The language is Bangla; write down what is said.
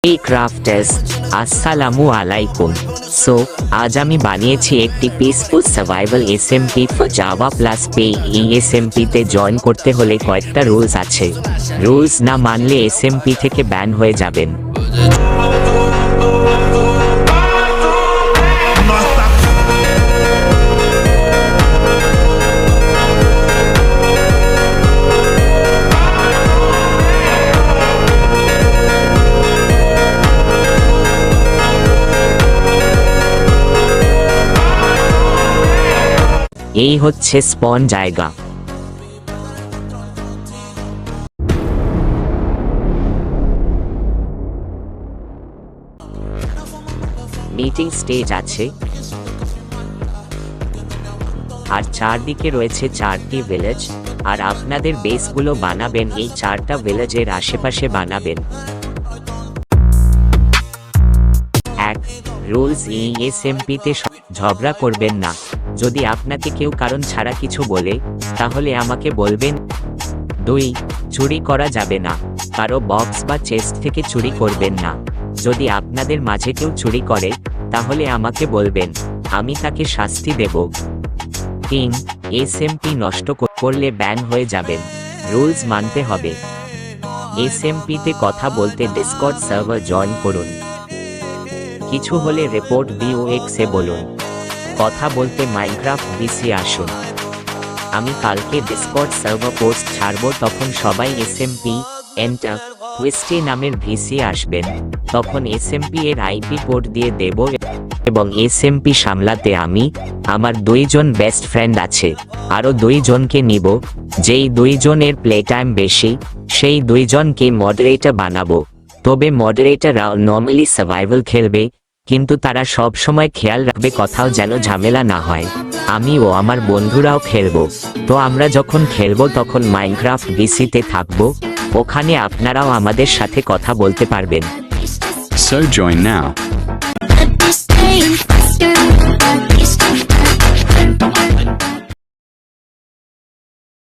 এই ক্রাফটার্স আসসালামু আলাইকুম। সো আজ আমি বানিয়েছি একটি peaceful survival SMP for Java plus pay. এই এসএমপিতে জয়েন করতে হলে কয়েকটা রুলস আছে। রুলস না মানলে এসএমপি থেকে ব্যান হয়ে যাবেন। এই হচ্ছে স্পন জায়গা। মিটিং স্টেজ আছে আর চারদিকে রয়েছে 4টি ভিলেজ, আর আপনাদের বেসগুলো বানাবেন এই 4টা ভিলেজের আশেপাশে বানাবেন। এক, রুলস এই এসএমপিতে ঝগড়া করবেন না। যদি আপনাকে কেউ কারণ ছাড়া কিছু বলে তাহলে আমাকে বলবেন। 2, চুরি করা যাবে না। কারো বক্স বা চেস্ট থেকে চুরি করবেন না। যদি আপনাদের মাঝে কেউ চুরি করে তাহলে আমাকে বলবেন, আমি তাকে শাস্তি দেব। 3, এসএমপি নষ্ট করলে ব্যান হয়ে যাবেন। রুলস মানতে হবে। এসএমপিতে কথা বলতে ডিসকর্ড সার্ভার জয়েন করুন। কিছু হলে রিপোর্ট BOX-এ বলুন। কথা বলতে মাইনক্রাফট ভিসি আসুন। আমি কালকে ডিসকর্ড সার্ভার পোস্ট ছাড়বো, তখন সবাই এসএমপি এন্টার টুইস্টে নামের ভিসি আসবেন। তখন এসএমপি এর আইপি পোর্ট দিয়ে দেব এবং এসএমপি সামলাতে আমি আমার 2 জন বেস্ট ফ্রেন্ড আছে, আরও 2 জনকে নিব। যেই 2 জনের প্লে টাইম বেশি সেই 2 জনকে মডারেটর বানাবো। তবে মডারেটররা নর্মালি সার্ভাইভাল খেলবে, কিন্তু তারা সব সময় খেয়াল রাখবে কোথাও যেন ঝামেলা না হয়। আমি ও আমার বন্ধুরাও খেলবো। তো আমরা যখন খেলবো তখন মাইনক্রাফট ভিসিতে থাকবো, ওখানে আপনারাও আমাদের সাথে কথা বলতে পারবেন। So join now.